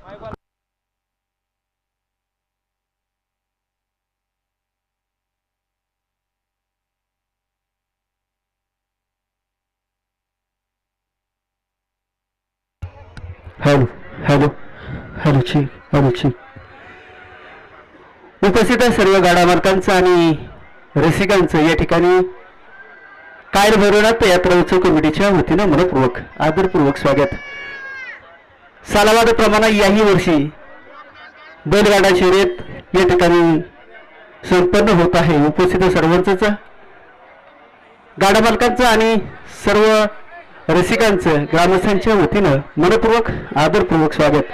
Hello hello hello check hello check. उपस्थित सर्व गाडा मालकांचं आणि रसिकांचं या ठिकाणी कायर भैरवनाथ यात्रा उत्सव कमिटीच्या वतीनं मनपूर्वक आदरपूर्वक स्वागत. सालावादाप्रमाणे याही वर्षी बैलगाडा शर्यत या ठिकाणी संपन्न होत आहे. उपस्थित सर्वांचंच गाडा मालकांचं आणि सर्व रसिकांचं ग्रामस्थांच्या वतीनं मनपूर्वक आदरपूर्वक स्वागत.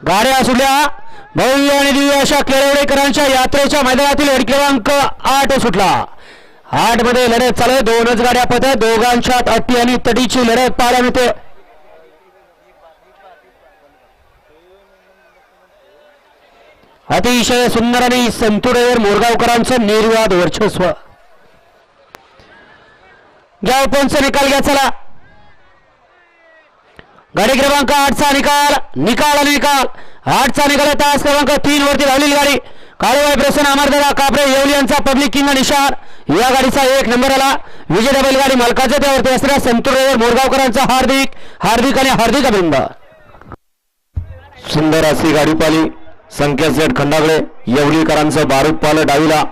गाड्या सुटल्या. भव्य आणि दिव्य अशा केळवडेकरांच्या यात्रेच्या मैदानातील गट क्रमांक 8 सुटला. 8 मध्ये लढत चालू आहे. दोनच गाड्या पळत, दोघांच्यात अट्टी आणि तटीची लढत पाहायला मिळते. अतिशय सुंदर आणि संतुरेवर मोरगावकरांचं निर्विवाद वर्चस्व. घ्या ओपनचा निकाल घ्या. चला गाडी क्रमांक 8चा निकाल आणि निकाल 8चा निकाल. तास क्रमांक 3 वरती धावलेली गाडी काळूबाई प्रसन्न अमरदादा कापरे येवली यांचा पब्लिक किंग निशार. या गाडीचा 1 नंबर आला. विजय बैलगाडी मालकाच्या त्यावरती असलेल्या संतुरेवर मोरगावकरांचा हार्दिक आणि हार्दिक अभिनंदन. सुंदर अशी गाडी पाली. संकेत सेठ खंडागळे येवलीकरांचं बारूद पाहिलं डावीला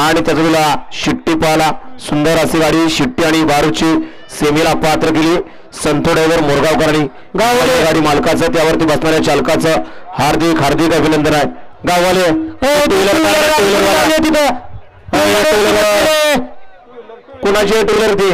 आणि त्याचा शिट्टी पाहिला. सुंदर अशी गाडी शिट्टी आणि बारूदची सेमीला पात्र केली. संतोडेवर मोरगावकरांनी गाववाले गाडी मालकाचं त्यावरती बसणाऱ्या चालकाचं हार्दिक अभिनंदन आहे. गाववाले कुणाची टू व्हीलर ती